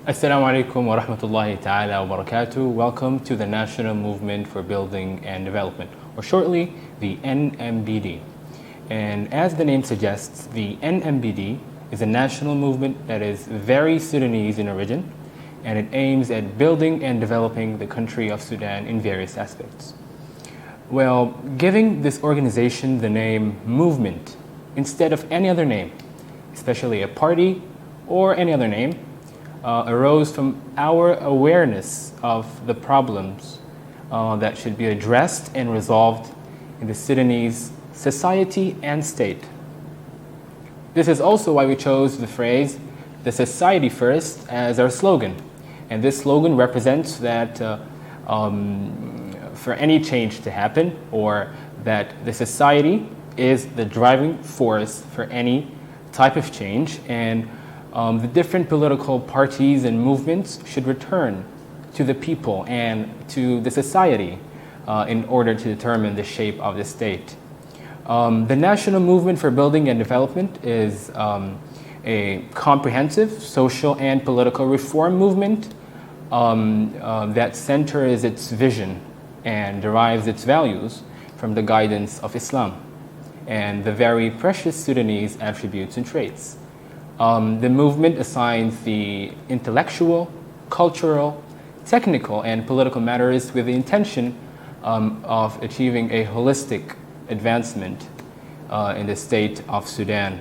Assalamu alaikum wa rahmatullahi ta'ala wa barakatuh. Welcome to the National Movement for Building and Development, or shortly, the NMBD. And as the name suggests, the NMBD is a national movement that is very Sudanese in origin, and it aims at building and developing the country of Sudan in various aspects. Well, giving this organization the name movement instead of any other name, especially a party or any other name, arose from our awareness of the problems that should be addressed and resolved in the Sudanese society and state. This is also why we chose the phrase, the society first, as our slogan. And this slogan represents that for any change to happen, or that the society is the driving force for any type of change, and the different political parties and movements should return to the people and to the society in order to determine the shape of the state. The National Movement for Building and Development is a comprehensive social and political reform movement that centers its vision and derives its values from the guidance of Islam and the very precious Sudanese attributes and traits. The movement assigns the intellectual, cultural, technical, and political matters with the intention of achieving a holistic advancement in the state of Sudan.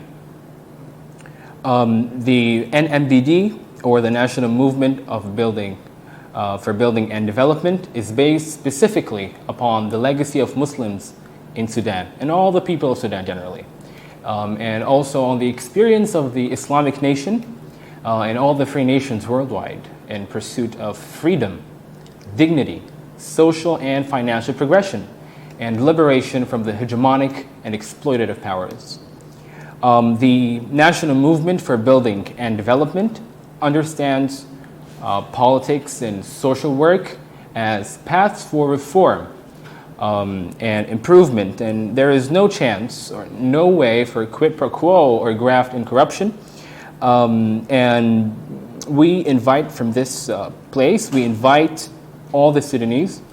The NMBD, or the National Movement of Building for Building and Development, is based specifically upon the legacy of Muslims in Sudan and all the people of Sudan generally. And also on the experience of the Islamic nation and all the free nations worldwide in pursuit of freedom, dignity, social and financial progression, and liberation from the hegemonic and exploitative powers. The National Movement for Building and Development understands politics and social work as paths for reform and improvement, and there is no chance or no way for quid pro quo or graft and corruption. And we invite from this place, we invite all the Sudanese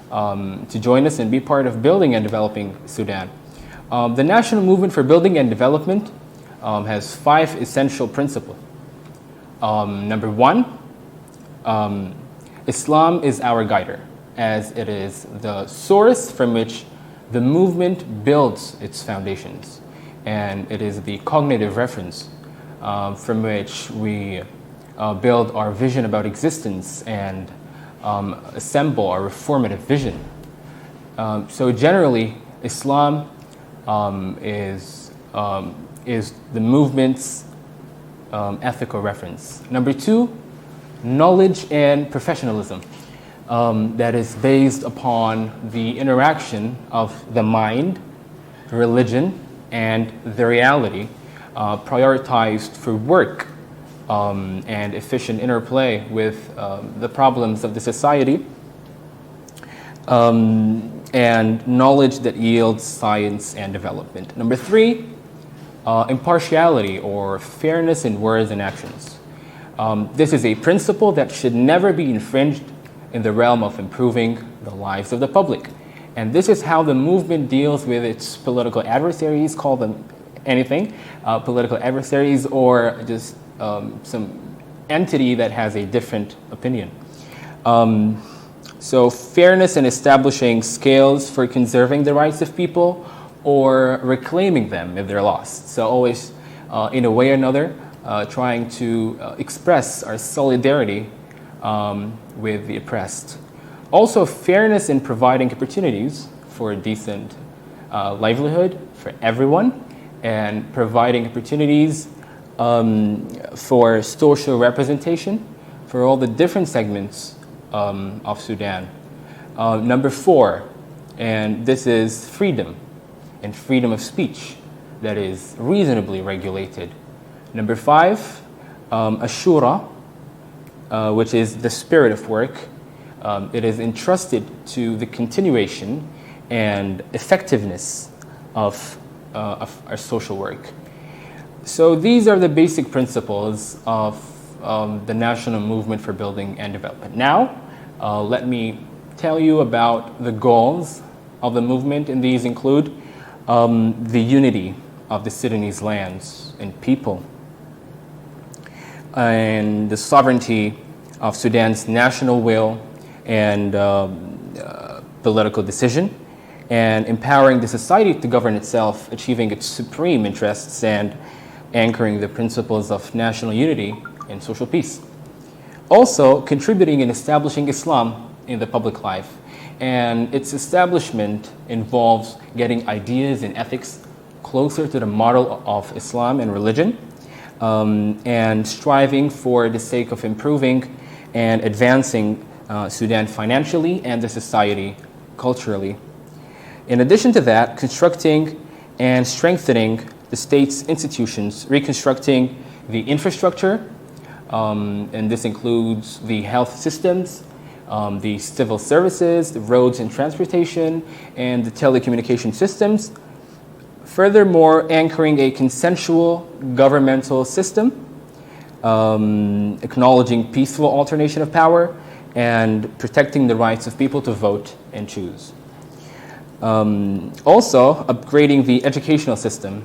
to join us and be part of building and developing Sudan. The National Movement for Building and Development has 5 essential principles. Number 1, Islam is our guider, as it is the source from which the movement builds its foundations. And it is the cognitive reference from which we build our vision about existence and assemble our reformative vision. So generally, Islam is the movement's ethical reference. Number 2, knowledge and professionalism. That is based upon the interaction of the mind, religion, and the reality, prioritized for work and efficient interplay with the problems of the society, and knowledge that yields science and development. Number 3, impartiality or fairness in words and actions. This is a principle that should never be infringed in the realm of improving the lives of the public. And this is how the movement deals with its political adversaries, call them anything, political adversaries, or just some entity that has a different opinion. So fairness in establishing scales for conserving the rights of people or reclaiming them if they're lost. So always, in a way or another, trying to express our solidarity with the oppressed. Also, fairness in providing opportunities for a decent livelihood for everyone, and providing opportunities for social representation for all the different segments of Sudan. Number 4, and this is freedom, and freedom of speech that is reasonably regulated. Number 5, ashura, which is the spirit of work. It is entrusted to the continuation and effectiveness of our social work. So these are the basic principles of the national movement for building and development. Now, let me tell you about the goals of the movement, and these include the unity of the Sudanese lands and people, and the sovereignty of Sudan's national will and political decision, and empowering the society to govern itself, achieving its supreme interests, and anchoring the principles of national unity and social peace. Also, contributing in establishing Islam in the public life. And its establishment involves getting ideas and ethics closer to the model of Islam and religion, and striving for the sake of improving and advancing Sudan financially and the society culturally. In addition to that, constructing and strengthening the state's institutions, reconstructing the infrastructure, and this includes the health systems, the civil services, the roads and transportation, and the telecommunication systems. Furthermore, anchoring a consensual governmental system, acknowledging peaceful alternation of power, and protecting the rights of people to vote and choose. Also, upgrading the educational system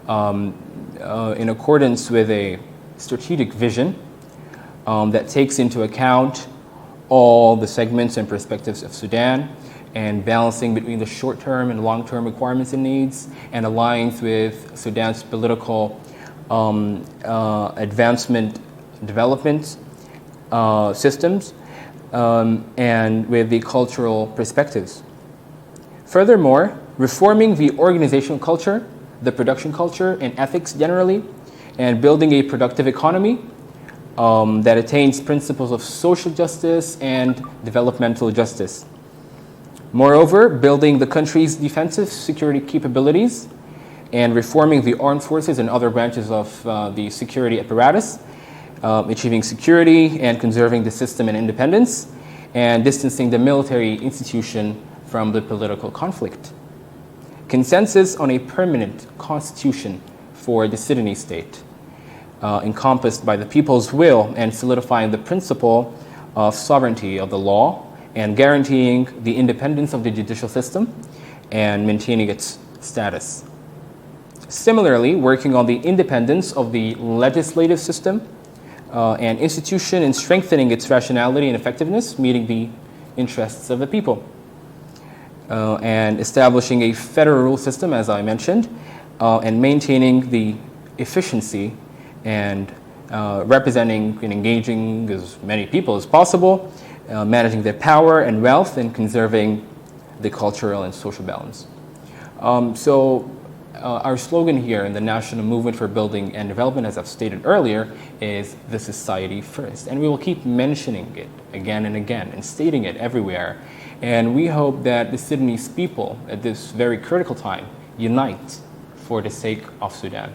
in accordance with a strategic vision that takes into account all the segments and perspectives of Sudan, and balancing between the short-term and long-term requirements and needs, and aligns with Sudan's political advancement development systems, and with the cultural perspectives. Furthermore, reforming the organizational culture, the production culture, and ethics generally, and building a productive economy that attains principles of social justice and developmental justice. Moreover, building the country's defensive security capabilities and reforming the armed forces and other branches of the security apparatus, achieving security and conserving the system and independence, and distancing the military institution from the political conflict. Consensus on a permanent constitution for the Sudanese state, encompassed by the people's will and solidifying the principle of sovereignty of the law and guaranteeing the independence of the judicial system and maintaining its status. Similarly, working on the independence of the legislative system and institution and strengthening its rationality and effectiveness, meeting the interests of the people. And establishing a federal rule system, as I mentioned, and maintaining the efficiency and representing and engaging as many people as possible, managing their power and wealth, and conserving the cultural and social balance. Our slogan here in the National Movement for Building and Development, as I've stated earlier, is the society first. And we will keep mentioning it again and again and stating it everywhere. And we hope that the Sudanese people at this very critical time unite for the sake of Sudan.